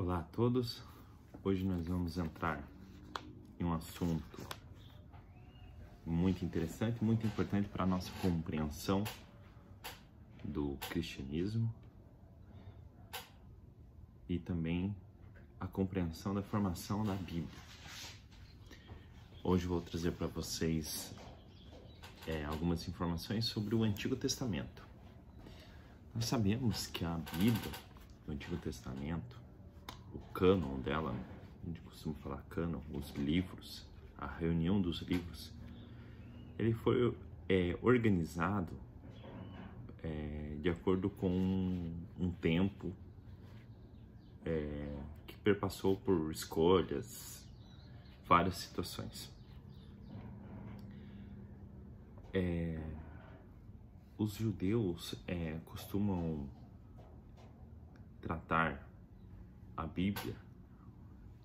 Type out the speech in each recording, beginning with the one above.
Olá a todos, hoje nós vamos entrar em um assunto muito interessante, muito importante para a nossa compreensão do cristianismo e também a compreensão da formação da Bíblia. Hoje eu vou trazer para vocês algumas informações sobre o Antigo Testamento. Nós sabemos que a Bíblia, o Antigo Testamento, o cânon dela, a gente costuma falar cânon, os livros, a reunião dos livros, ele foi organizado de acordo com um tempo que perpassou por escolhas, várias situações. Os judeus costumam tratar a Bíblia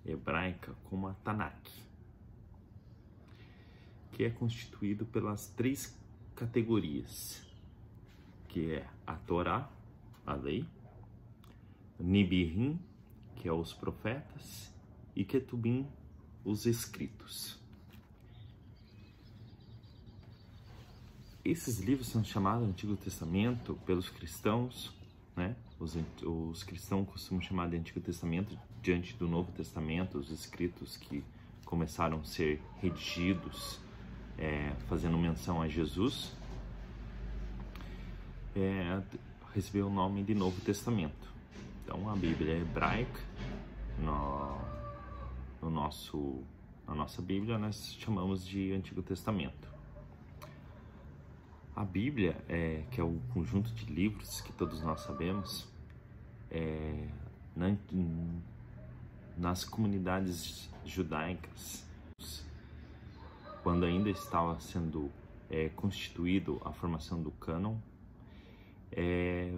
hebraica como a Tanakh, que é constituído pelas três categorias, que é a Torá, a lei, Nibirim, que é os profetas, e Ketubim, os escritos. Esses livros são chamados Antigo Testamento pelos cristãos, né? Os cristãos costumam chamar de Antigo Testamento diante do Novo Testamento, os escritos que começaram a ser redigidos, fazendo menção a Jesus, recebeu o nome de Novo Testamento. Então a Bíblia hebraica, na nossa Bíblia, nós chamamos de Antigo Testamento. A Bíblia, que é o conjunto de livros que todos nós sabemos, nas comunidades judaicas, quando ainda estava sendo constituído a formação do cânon,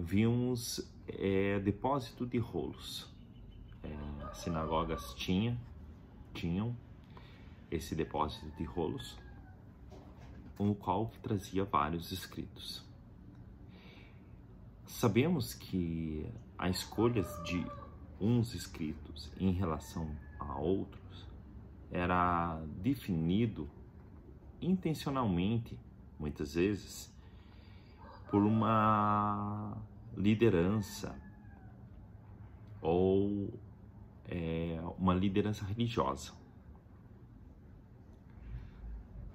víamos depósito de rolos. As sinagogas tinham esse depósito de rolos, o qual trazia vários escritos. Sabemos que a escolha de uns escritos em relação a outros era definido intencionalmente, muitas vezes, por uma liderança ou uma liderança religiosa.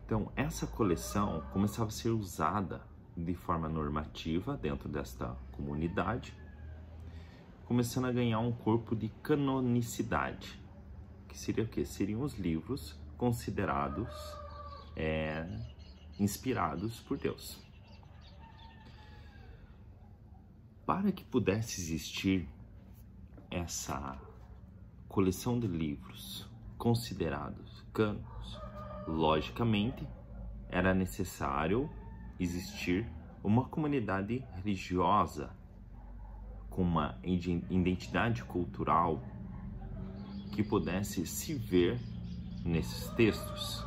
Então, essa coleção começava a ser usada de forma normativa dentro desta comunidade, começando a ganhar um corpo de canonicidade, que seria o quê? Seriam os livros considerados inspirados por Deus. Para que pudesse existir essa coleção de livros considerados cânones, logicamente, era necessário existir uma comunidade religiosa com uma identidade cultural que pudesse se ver nesses textos,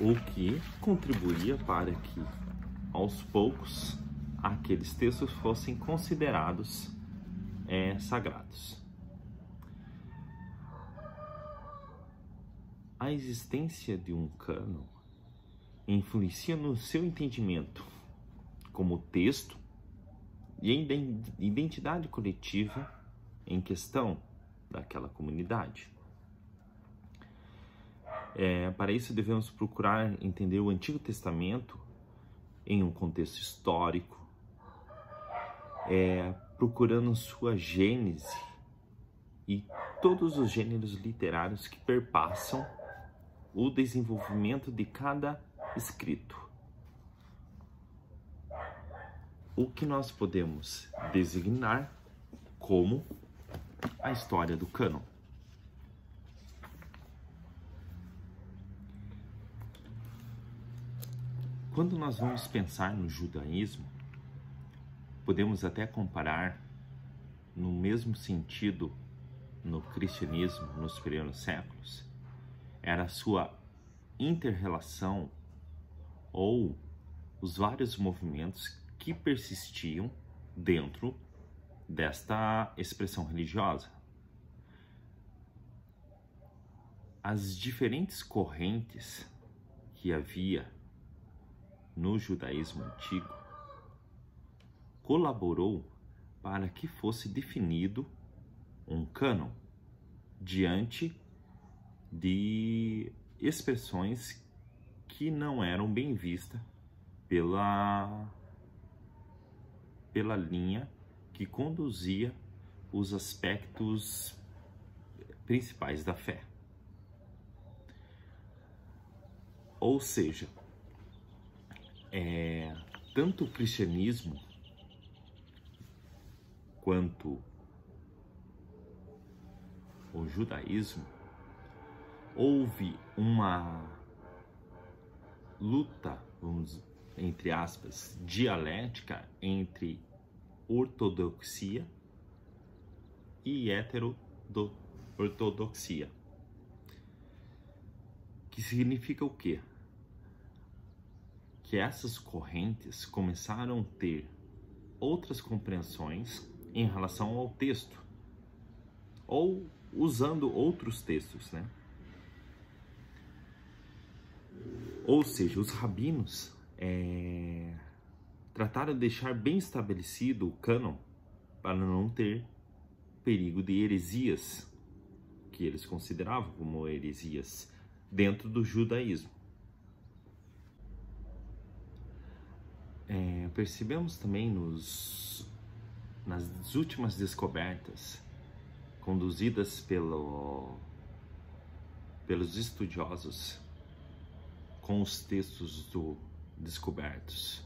o que contribuía para que, aos poucos, aqueles textos fossem considerados sagrados. A existência de um cânon influencia no seu entendimento como texto e a identidade coletiva em questão daquela comunidade. Para isso devemos procurar entender o Antigo Testamento em um contexto histórico, procurando sua gênese e todos os gêneros literários que perpassam o desenvolvimento de cada escrito. O que nós podemos designar como a história do cânon. Quando nós vamos pensar no judaísmo, podemos até comparar no mesmo sentido no cristianismo nos primeiros séculos, era a sua inter-relação ou os vários movimentos que persistiam dentro desta expressão religiosa. As diferentes correntes que havia no judaísmo antigo colaborou para que fosse definido um cânon diante de expressões que não eram bem vistas pela linha que conduzia os aspectos principais da fé. Ou seja, tanto o cristianismo quanto o judaísmo, houve uma luta, vamos, entre aspas, dialética entre ortodoxia e heterodoxia. Que significa o quê? Que essas correntes começaram a ter outras compreensões em relação ao texto, ou usando outros textos, né? Ou seja, os rabinos trataram de deixar bem estabelecido o cânon para não ter perigo de heresias, que eles consideravam como heresias dentro do judaísmo. Percebemos também nas últimas descobertas conduzidas pelos estudiosos com os textos descobertos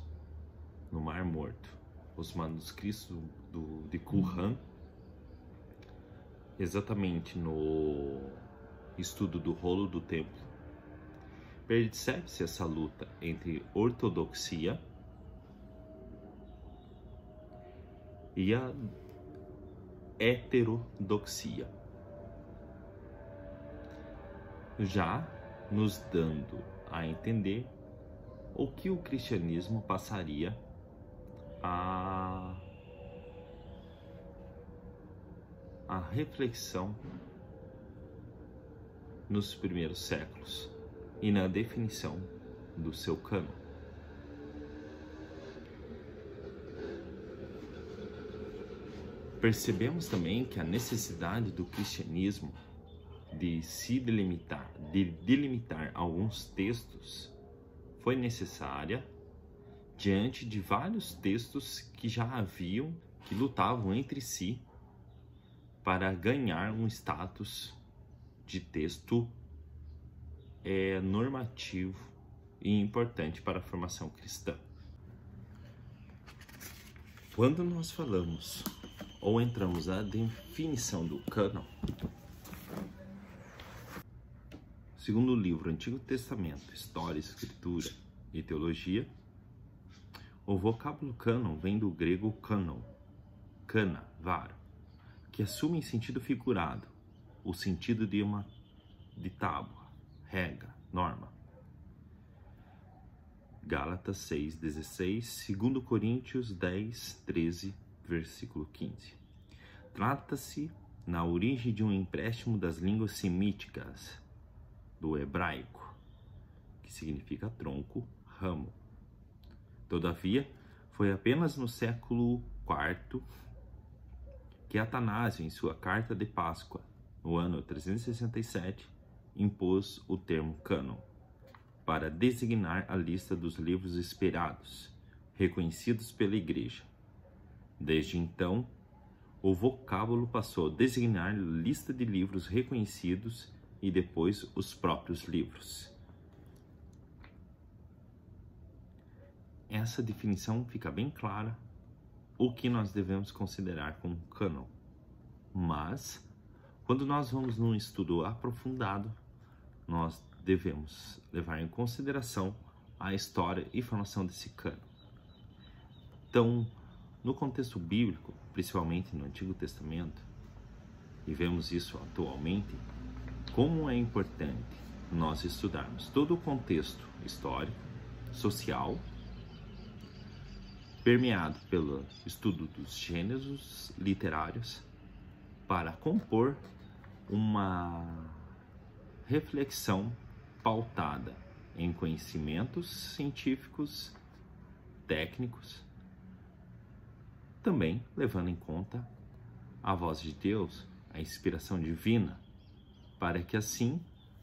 no Mar Morto, os manuscritos de Qumran, exatamente no estudo do rolo do templo, percebe-se essa luta entre ortodoxia e a heterodoxia, já nos dando a entender o que o cristianismo passaria a reflexão nos primeiros séculos e na definição do seu cânon. Percebemos também que a necessidade do cristianismo de delimitar alguns textos foi necessária diante de vários textos que já haviam, que lutavam entre si para ganhar um status de texto normativo e importante para a formação cristã. Quando nós falamos ou entramos na definição do cânon, segundo o livro Antigo Testamento, História, Escritura e Teologia, o vocábulo cânon vem do grego kanon, kana, vara, que assume em sentido figurado o sentido de tábua, regra, norma. Gálatas 6:16, 2 Coríntios 10:13, versículo 15. Trata-se, na origem, de um empréstimo das línguas semíticas, do hebraico, que significa tronco, ramo. Todavia, foi apenas no século IV que Atanásio, em sua Carta de Páscoa, no ano 367, impôs o termo cânon para designar a lista dos livros esperados, reconhecidos pela Igreja. Desde então, o vocábulo passou a designar lista de livros reconhecidos e depois os próprios livros. Essa definição fica bem clara o que nós devemos considerar como cânon. Mas, quando nós vamos num estudo aprofundado, nós devemos levar em consideração a história e formação desse cânon. Então, no contexto bíblico, principalmente no Antigo Testamento, e vemos isso atualmente, como é importante nós estudarmos todo o contexto histórico, social, permeado pelo estudo dos gêneros literários para compor uma reflexão pautada em conhecimentos científicos, técnicos, também levando em conta a voz de Deus, a inspiração divina, para que assim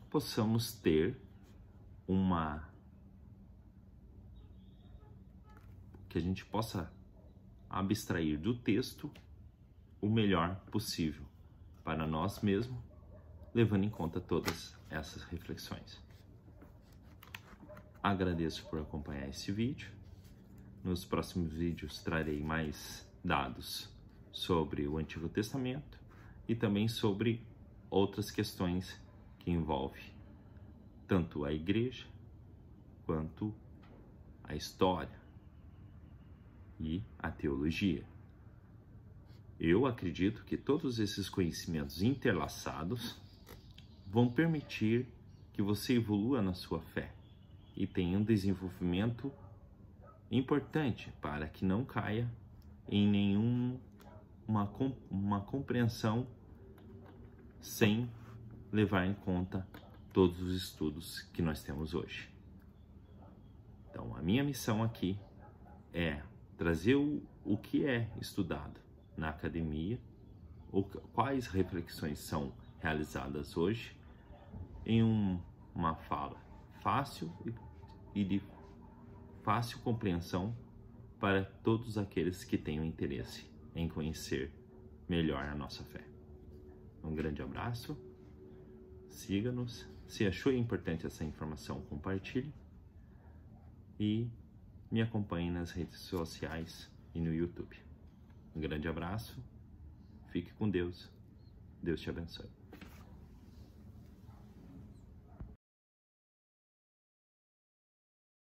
possamos ter que a gente possa abstrair do texto o melhor possível para nós mesmos, levando em conta todas essas reflexões. Agradeço por acompanhar esse vídeo. Nos próximos vídeos trarei mais dados sobre o Antigo Testamento e também sobre outras questões que envolvem tanto a igreja quanto a história e a teologia. Eu acredito que todos esses conhecimentos interlaçados vão permitir que você evolua na sua fé e tenha um desenvolvimento importante para que não caia em uma compreensão sem levar em conta todos os estudos que nós temos hoje. Então, a minha missão aqui é trazer o que é estudado na academia, quais reflexões são realizadas hoje, em uma fala fácil e de fácil compreensão para todos aqueles que tenham interesse em conhecer melhor a nossa fé. Um grande abraço, siga-nos, se achou importante essa informação, compartilhe e me acompanhe nas redes sociais e no YouTube. Um grande abraço, fique com Deus, Deus te abençoe.